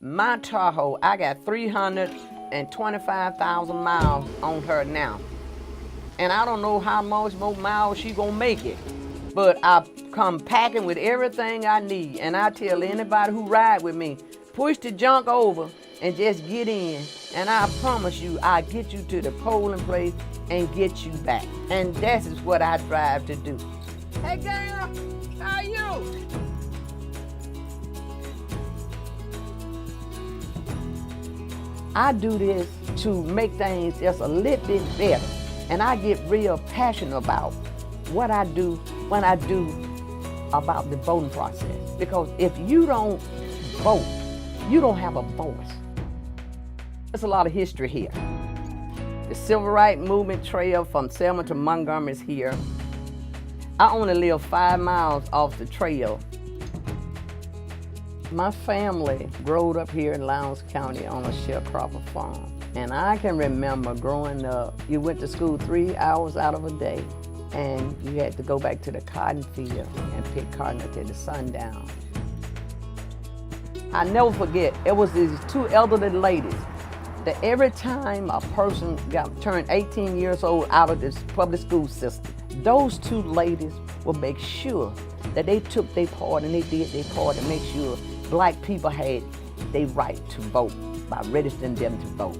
My Tahoe, I got 325,000 miles on her now. And I don't know how much more miles she gonna make it. But I come packing with everything I need. And I tell anybody who ride with me, push the junk over and just get in. And I promise you, I'll get you to the polling place and get you back. And that is what I strive to do. Hey girl, how are you? I do this to make things just a little bit better. And I get real passionate about what I do when I do about the voting process. Because if you don't vote, you don't have a voice. There's a lot of history here. The Civil Rights Movement trail from Selma to Montgomery is here. I only live 5 miles off the trail. My family growed up here in Lowndes County on a sharecropper farm. And I can remember growing up, you went to school 3 hours out of a day and you had to go back to the cotton field and pick cotton until the sun down. I never forget, it was these 2 elderly ladies that every time a person turned 18 years old out of this public school system, those 2 ladies would make sure that they took their part and they did their part to make sure Black people had their right to vote by registering them to vote.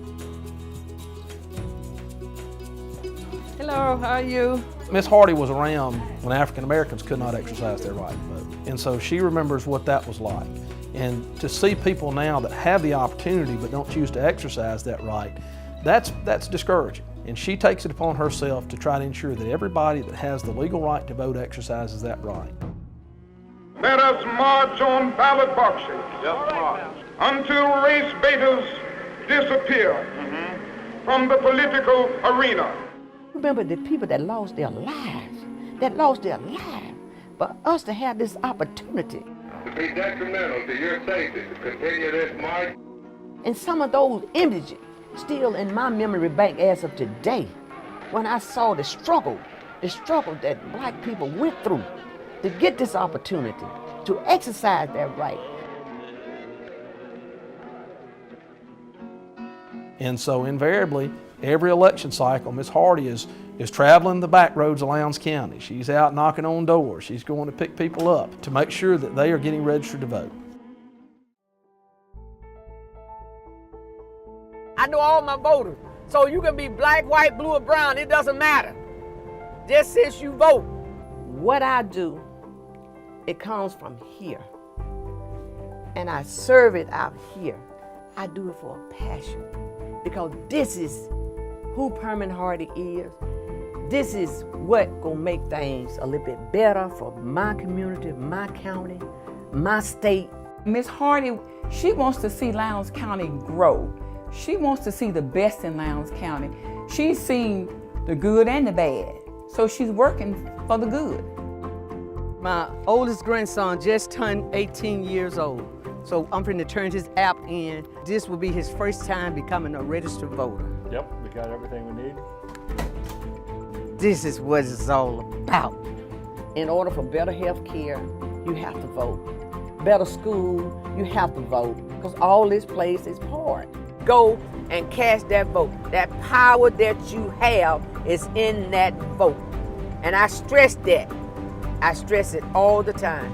Hello, how are you? Miss Hardy was around when African Americans could not exercise their right to vote. And so she remembers what that was like. And to see people now that have the opportunity but don't choose to exercise that right, that's discouraging. And she takes it upon herself to try to ensure that everybody that has the legal right to vote exercises that right. Let us march on ballot boxes until race baiters disappear from the political arena. Remember the people that lost their lives, for us to have this opportunity. To be detrimental to your safety to continue this march. And some of those images still in my memory bank as of today, when I saw the struggle that Black people went through to get this opportunity, to exercise their right. And so invariably, every election cycle, Miss Hardy is traveling the back roads of Lowndes County. She's out knocking on doors. She's going to pick people up to make sure that they are getting registered to vote. I know all my voters, so you can be black, white, blue, or brown, it doesn't matter. Just since you vote. What I do, it comes from here. And I serve it out here. I do it for a passion. Because this is who Permanent Hardy is. This is what gonna make things a little bit better for my community, my county, my state. Miss Hardy, she wants to see Lowndes County grow. She wants to see the best in Lowndes County. She's seen the good and the bad, so she's working for the good. My oldest grandson just turned 18 years old, so I'm going to turn his app in. This will be his first time becoming a registered voter. Yep, we got everything we need. This is what it's all about. In order for better health care, you have to vote. Better school, you have to vote, because all this plays its part. Go and cast that vote. That power that you have is in that vote. And I stress that. I stress it all the time.